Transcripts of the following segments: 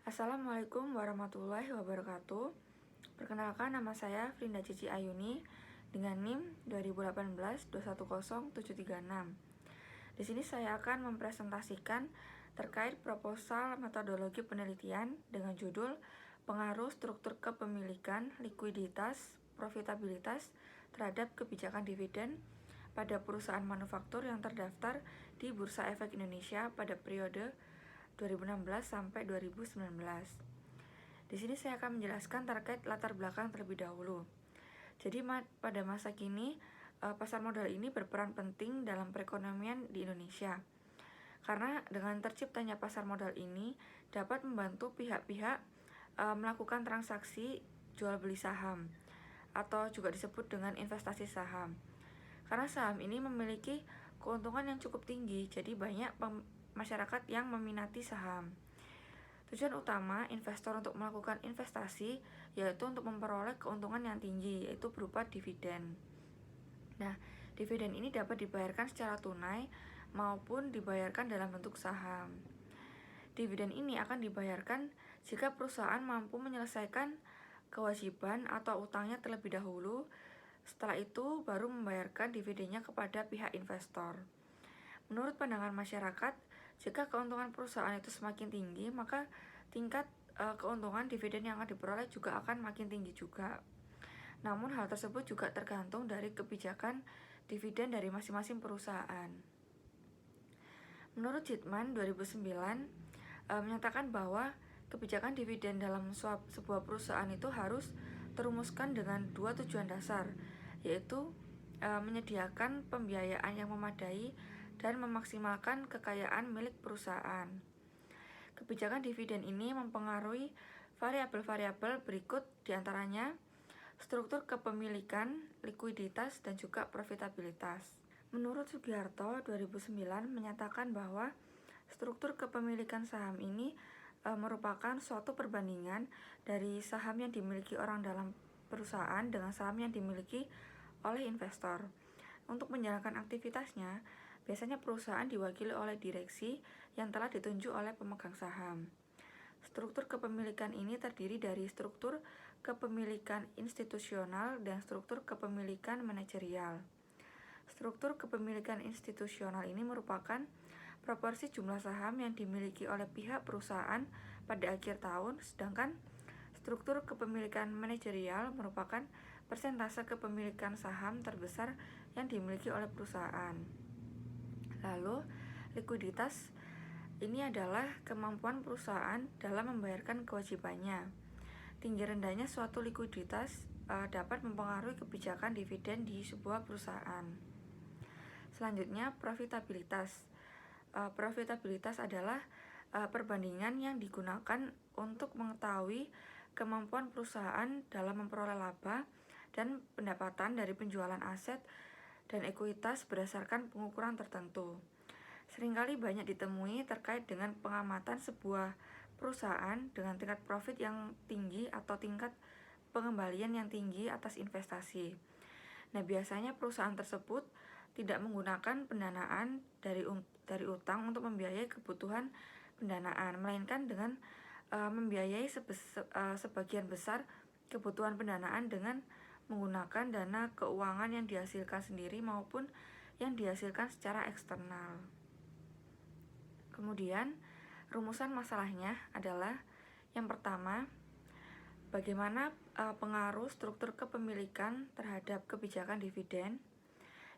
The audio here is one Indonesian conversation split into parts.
Assalamualaikum warahmatullahi wabarakatuh. Perkenalkan, nama saya Frinda Cici Ayuni dengan NIM 2018-210736. Di sini saya akan mempresentasikan terkait proposal metodologi penelitian dengan judul Pengaruh Struktur Kepemilikan, Likuiditas, Profitabilitas terhadap Kebijakan Dividen pada perusahaan manufaktur yang terdaftar di Bursa Efek Indonesia pada periode 2016 sampai 2019. Di sini saya akan menjelaskan terkait latar belakang terlebih dahulu. Jadi pada masa kini pasar modal ini berperan penting dalam perekonomian di Indonesia. Karena dengan terciptanya pasar modal ini dapat membantu pihak-pihak melakukan transaksi jual beli saham atau juga disebut dengan investasi saham. Karena saham ini memiliki keuntungan yang cukup tinggi, jadi banyak masyarakat yang meminati saham. Tujuan utama investor untuk melakukan investasi yaitu untuk memperoleh keuntungan yang tinggi, yaitu berupa dividen. Nah, dividen ini dapat dibayarkan secara tunai maupun dibayarkan dalam bentuk saham. Dividen ini akan dibayarkan jika perusahaan mampu menyelesaikan kewajiban atau utangnya terlebih dahulu. Setelah itu baru membayarkan dividennya kepada pihak investor. Menurut pandangan masyarakat, jika keuntungan perusahaan itu semakin tinggi, maka tingkat keuntungan dividen yang akan diperoleh juga akan makin tinggi juga. Namun hal tersebut juga tergantung dari kebijakan dividen dari masing-masing perusahaan. Menurut Jitman 2009 menyatakan bahwa kebijakan dividen dalam sebuah perusahaan itu harus terumuskan dengan dua tujuan dasar, yaitu menyediakan pembiayaan yang memadai dan memaksimalkan kekayaan milik perusahaan. Kebijakan dividen ini mempengaruhi variabel-variabel berikut, diantaranya struktur kepemilikan, likuiditas, dan juga profitabilitas. Menurut Sugiharto 2009 menyatakan bahwa struktur kepemilikan saham ini merupakan suatu perbandingan dari saham yang dimiliki orang dalam perusahaan dengan saham yang dimiliki oleh investor. Untuk menjalankan aktivitasnya, biasanya perusahaan diwakili oleh direksi yang telah ditunjuk oleh pemegang saham. Struktur kepemilikan ini terdiri dari struktur kepemilikan institusional dan struktur kepemilikan manajerial. Struktur kepemilikan institusional ini merupakan proporsi jumlah saham yang dimiliki oleh pihak perusahaan pada akhir tahun, sedangkan struktur kepemilikan manajerial merupakan persentase kepemilikan saham terbesar yang dimiliki oleh perusahaan. Lalu, likuiditas ini adalah kemampuan perusahaan dalam membayarkan kewajibannya. Tinggi rendahnya suatu likuiditas dapat mempengaruhi kebijakan dividen di sebuah perusahaan. Selanjutnya, profitabilitas. Profitabilitas adalah perbandingan yang digunakan untuk mengetahui kemampuan perusahaan dalam memperoleh laba dan pendapatan dari penjualan aset dan ekuitas berdasarkan pengukuran tertentu. Seringkali banyak ditemui terkait dengan pengamatan sebuah perusahaan dengan tingkat profit yang tinggi atau tingkat pengembalian yang tinggi atas investasi. Nah, biasanya perusahaan tersebut tidak menggunakan pendanaan dari utang untuk membiayai kebutuhan pendanaan, melainkan dengan membiayai sebagian besar kebutuhan pendanaan dengan menggunakan dana keuangan yang dihasilkan sendiri maupun yang dihasilkan secara eksternal. Kemudian, rumusan masalahnya adalah yang pertama, bagaimana pengaruh struktur kepemilikan terhadap kebijakan dividen.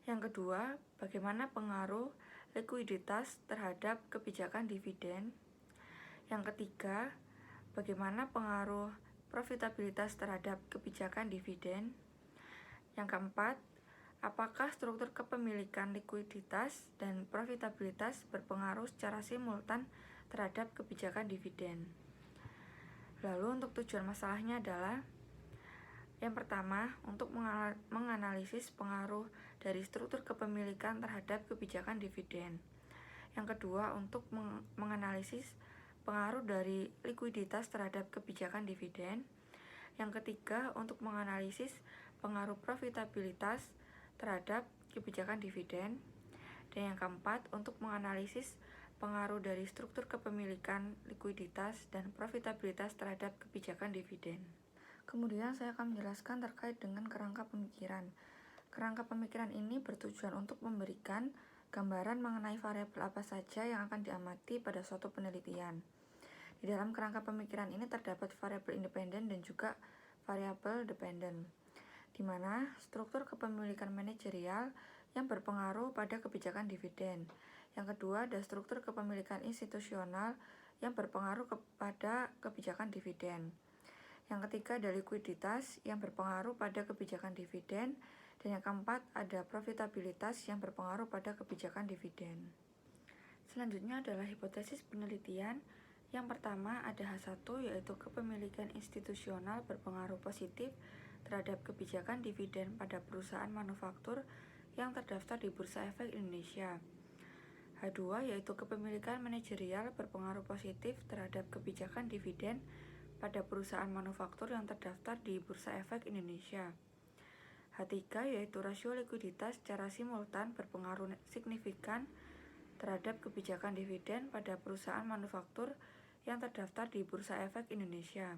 Yang kedua, bagaimana pengaruh likuiditas terhadap kebijakan dividen. Yang ketiga, bagaimana pengaruh profitabilitas terhadap kebijakan dividen. Yang keempat, apakah struktur kepemilikan, likuiditas, dan profitabilitas berpengaruh secara simultan terhadap kebijakan dividen. Lalu untuk tujuan masalahnya adalah yang pertama, untuk menganalisis pengaruh dari struktur kepemilikan terhadap kebijakan dividen. Yang kedua, untuk menganalisis pengaruh dari likuiditas terhadap kebijakan dividen. Yang ketiga, untuk menganalisis pengaruh profitabilitas terhadap kebijakan dividen. Dan yang keempat, untuk menganalisis pengaruh dari struktur kepemilikan, likuiditas, dan profitabilitas terhadap kebijakan dividen. Kemudian saya akan menjelaskan terkait dengan kerangka pemikiran. Kerangka pemikiran ini bertujuan untuk memberikan gambaran mengenai variabel apa saja yang akan diamati pada suatu penelitian. Di dalam kerangka pemikiran ini terdapat variabel independen dan juga variabel dependen, di mana struktur kepemilikan manajerial yang berpengaruh pada kebijakan dividen. Yang kedua ada struktur kepemilikan institusional yang berpengaruh kepada kebijakan dividen. Yang ketiga ada likuiditas yang berpengaruh pada kebijakan dividen. Dan yang keempat ada profitabilitas yang berpengaruh pada kebijakan dividen. Selanjutnya adalah hipotesis penelitian. Yang pertama ada H1 yaitu kepemilikan institusional berpengaruh positif terhadap kebijakan dividen pada perusahaan manufaktur yang terdaftar di Bursa Efek Indonesia. H2 yaitu kepemilikan manajerial berpengaruh positif terhadap kebijakan dividen pada perusahaan manufaktur yang terdaftar di Bursa Efek Indonesia. H3 yaitu rasio likuiditas secara simultan berpengaruh signifikan terhadap kebijakan dividen pada perusahaan manufaktur yang terdaftar di Bursa Efek Indonesia.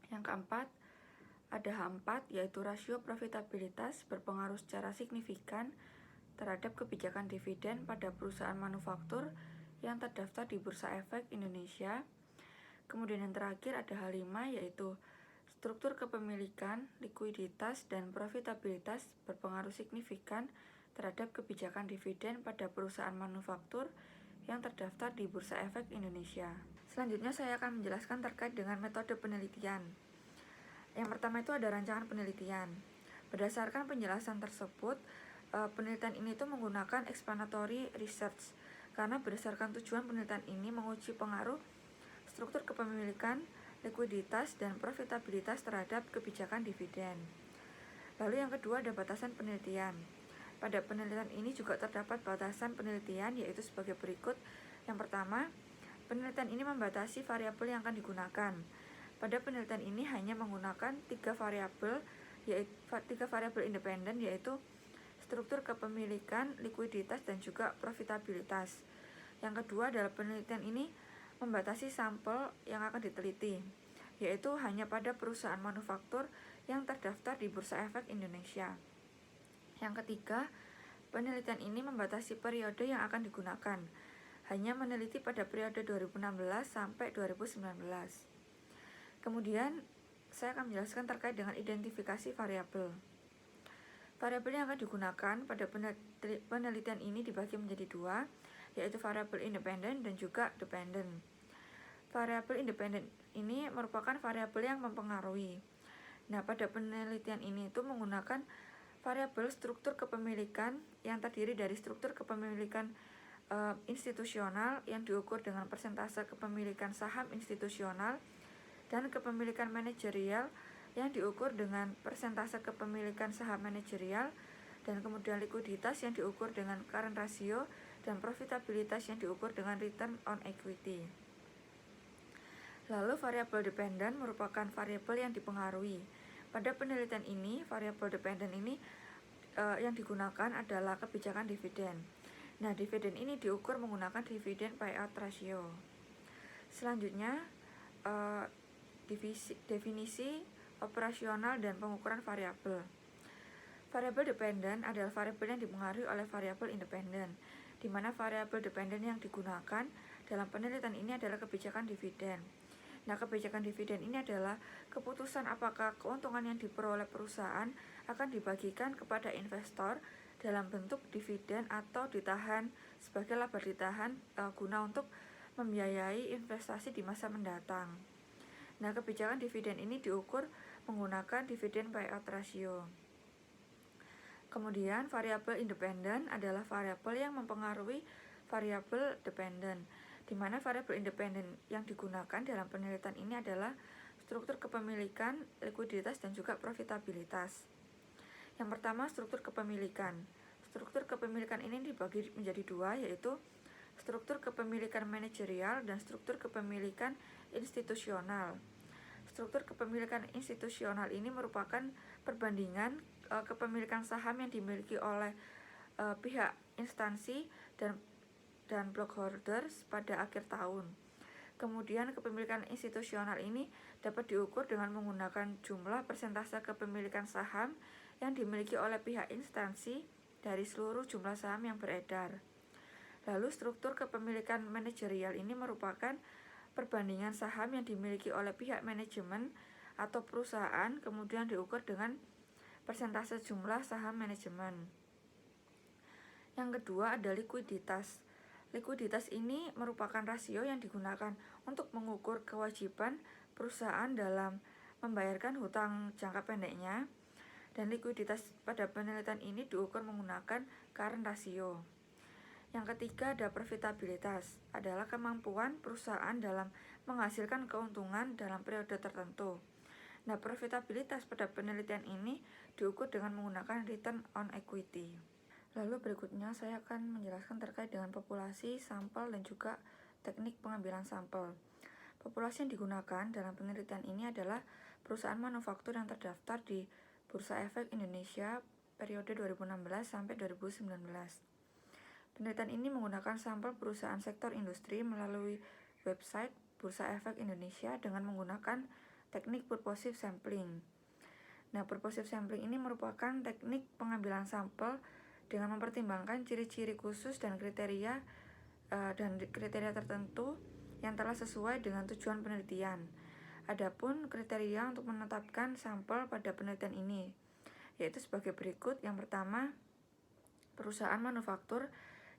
Yang keempat, ada H4 yaitu rasio profitabilitas berpengaruh secara signifikan terhadap kebijakan dividen pada perusahaan manufaktur yang terdaftar di Bursa Efek Indonesia. Kemudian yang terakhir ada H5 yaitu struktur kepemilikan, likuiditas, dan profitabilitas berpengaruh signifikan terhadap kebijakan dividen pada perusahaan manufaktur yang terdaftar di Bursa Efek Indonesia. Selanjutnya saya akan menjelaskan terkait dengan metode penelitian. Yang pertama itu ada rancangan penelitian. Berdasarkan penjelasan tersebut, penelitian ini itu menggunakan explanatory research karena berdasarkan tujuan penelitian ini menguji pengaruh struktur kepemilikan, likuiditas, dan profitabilitas terhadap kebijakan dividen. Lalu yang kedua ada batasan penelitian. Pada penelitian ini juga terdapat batasan penelitian yaitu sebagai berikut. Yang pertama, penelitian ini membatasi variabel yang akan digunakan. Pada penelitian ini hanya menggunakan tiga variabel independen yaitu struktur kepemilikan, likuiditas, dan juga profitabilitas. Yang kedua adalah penelitian ini membatasi sampel yang akan diteliti, yaitu hanya pada perusahaan manufaktur yang terdaftar di Bursa Efek Indonesia. Yang ketiga, penelitian ini membatasi periode yang akan digunakan, hanya meneliti pada periode 2016 sampai 2019. Kemudian, saya akan menjelaskan terkait dengan identifikasi variabel. Variabel yang akan digunakan pada penelitian ini dibagi menjadi dua, yaitu variabel independen dan juga dependen. Variabel independen ini merupakan variabel yang mempengaruhi. Nah, pada penelitian ini itu menggunakan variabel struktur kepemilikan yang terdiri dari struktur kepemilikan institusional yang diukur dengan persentase kepemilikan saham institusional dan kepemilikan manajerial yang diukur dengan persentase kepemilikan saham manajerial, dan kemudian likuiditas yang diukur dengan current ratio dan profitabilitas yang diukur dengan return on equity. Lalu variabel dependen merupakan variabel yang dipengaruhi. Pada penelitian ini, variabel dependen ini yang digunakan adalah kebijakan dividen. Nah, dividen ini diukur menggunakan dividen payout ratio. Selanjutnya, definisi operasional dan pengukuran variabel. Variabel dependen adalah variabel yang dipengaruhi oleh variabel independen, di mana variabel dependen yang digunakan dalam penelitian ini adalah kebijakan dividen. Nah, kebijakan dividen ini adalah keputusan apakah keuntungan yang diperoleh perusahaan akan dibagikan kepada investor dalam bentuk dividen atau ditahan sebagai laba ditahan guna untuk membiayai investasi di masa mendatang. Nah, kebijakan dividen ini diukur menggunakan dividen payout ratio. Kemudian, variabel independen adalah variabel yang mempengaruhi variabel dependen, di mana variabel independen yang digunakan dalam penelitian ini adalah struktur kepemilikan, likuiditas, dan juga profitabilitas. Yang pertama, struktur kepemilikan. Struktur kepemilikan ini dibagi menjadi dua, yaitu struktur kepemilikan manajerial dan struktur kepemilikan institusional. Struktur kepemilikan institusional ini merupakan perbandingan kepemilikan saham yang dimiliki oleh pihak instansi dan blockholders pada akhir tahun. Kemudian kepemilikan institusional ini dapat diukur dengan menggunakan jumlah persentase kepemilikan saham yang dimiliki oleh pihak instansi dari seluruh jumlah saham yang beredar. Lalu struktur kepemilikan manajerial ini merupakan perbandingan saham yang dimiliki oleh pihak manajemen atau perusahaan, kemudian diukur dengan persentase jumlah saham manajemen. Yang kedua ada likuiditas. Likuiditas ini merupakan rasio yang digunakan untuk mengukur kewajiban perusahaan dalam membayarkan hutang jangka pendeknya, dan likuiditas pada penelitian ini diukur menggunakan current ratio. Yang ketiga ada profitabilitas, adalah kemampuan perusahaan dalam menghasilkan keuntungan dalam periode tertentu. Nah, profitabilitas pada penelitian ini diukur dengan menggunakan return on equity. Lalu berikutnya saya akan menjelaskan terkait dengan populasi, sampel, dan juga teknik pengambilan sampel. Populasi yang digunakan dalam penelitian ini adalah perusahaan manufaktur yang terdaftar di Bursa Efek Indonesia periode 2016 sampai 2019. Penelitian ini menggunakan sampel perusahaan sektor industri melalui website Bursa Efek Indonesia dengan menggunakan teknik purposive sampling. Nah, purposive sampling ini merupakan teknik pengambilan sampel dengan mempertimbangkan ciri-ciri khusus dan kriteria tertentu yang telah sesuai dengan tujuan penelitian. Adapun kriteria untuk menetapkan sampel pada penelitian ini yaitu sebagai berikut. Yang pertama, perusahaan manufaktur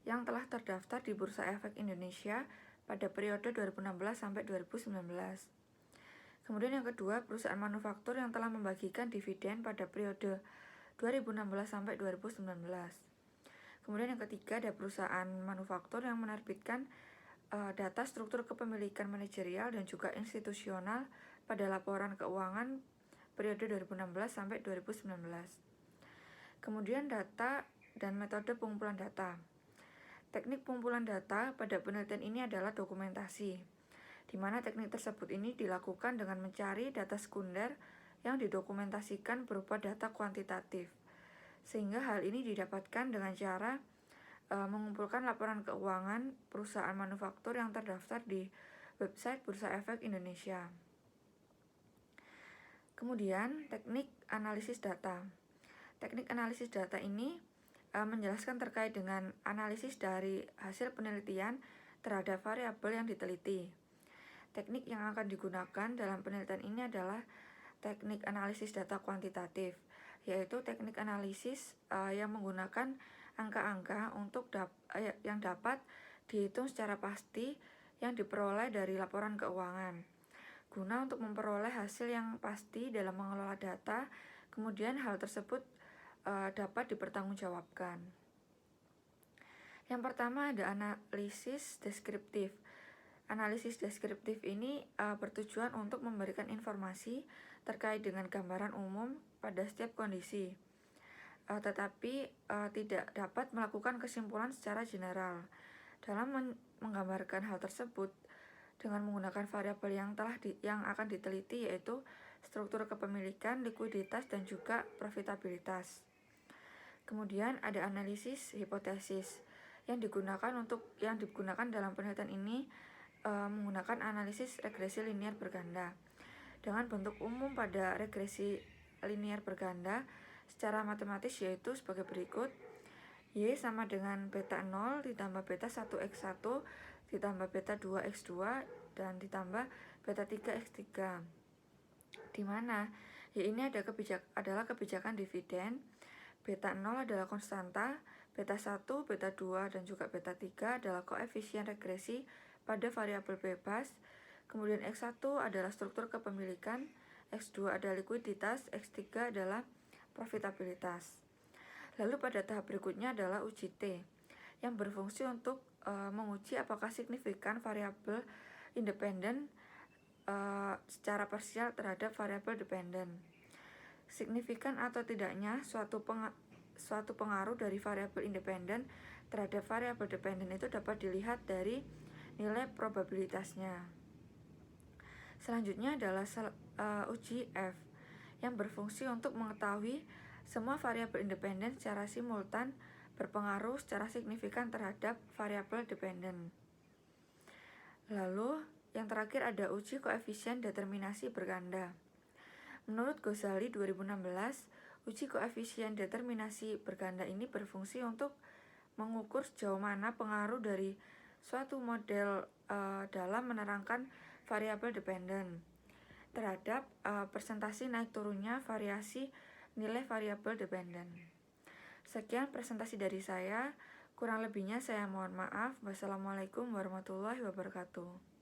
yang telah terdaftar di Bursa Efek Indonesia pada periode 2016 sampai 2019. Kemudian yang kedua, perusahaan manufaktur yang telah membagikan dividen pada periode 2016 sampai 2019. Kemudian yang ketiga ada perusahaan manufaktur yang menerbitkan data struktur kepemilikan manajerial dan juga institusional pada laporan keuangan periode 2016 sampai 2019. Kemudian data dan metode pengumpulan data. Teknik pengumpulan data pada penelitian ini adalah dokumentasi, di mana teknik tersebut ini dilakukan dengan mencari data sekunder yang didokumentasikan berupa data kuantitatif, sehingga hal ini didapatkan dengan cara mengumpulkan laporan keuangan perusahaan manufaktur yang terdaftar di website Bursa Efek Indonesia. Kemudian teknik analisis data. Teknik analisis data ini menjelaskan terkait dengan analisis dari hasil penelitian terhadap variabel yang diteliti. Teknik yang akan digunakan dalam penelitian ini adalah teknik analisis data kuantitatif, yaitu teknik analisis yang menggunakan angka-angka yang dapat dihitung secara pasti yang diperoleh dari laporan keuangan, guna untuk memperoleh hasil yang pasti dalam mengelola data. Kemudian hal tersebut dapat dipertanggungjawabkan. Yang pertama ada analisis deskriptif. Analisis deskriptif ini bertujuan untuk memberikan informasi terkait dengan gambaran umum pada setiap kondisi, tetapi tidak dapat melakukan kesimpulan secara general. Dalam menggambarkan hal tersebut dengan menggunakan variabel yang akan diteliti, yaitu struktur kepemilikan, likuiditas, dan juga profitabilitas. Kemudian ada analisis hipotesis yang digunakan dalam penelitian ini menggunakan analisis regresi linier berganda. Dengan bentuk umum pada regresi linier berganda secara matematis yaitu sebagai berikut. Y sama dengan beta 0 ditambah beta 1x1 ditambah beta 2x2 dan ditambah beta 3x3. Di mana Y ini adalah kebijakan dividen, beta 0 adalah konstanta, beta 1, beta 2 dan juga beta 3 adalah koefisien regresi pada variabel bebas. Kemudian X1 adalah struktur kepemilikan, X2 adalah likuiditas, X3 adalah profitabilitas. Lalu pada tahap berikutnya adalah uji T, yang berfungsi untuk menguji apakah signifikan variabel independen secara parsial terhadap variabel dependen. Signifikan atau tidaknya suatu pengaruh dari variabel independen terhadap variabel dependen itu dapat dilihat dari nilai probabilitasnya. Selanjutnya adalah uji F, yang berfungsi untuk mengetahui semua variabel independen secara simultan berpengaruh secara signifikan terhadap variabel dependen. Lalu, yang terakhir ada uji koefisien determinasi berganda. Menurut Ghazali 2016, uji koefisien determinasi berganda ini berfungsi untuk mengukur sejauh mana pengaruh dari suatu model dalam menerangkan variabel dependen terhadap presentasi naik turunnya variasi nilai variabel dependen. Sekian presentasi dari saya, kurang lebihnya saya mohon maaf. Wassalamualaikum warahmatullahi wabarakatuh.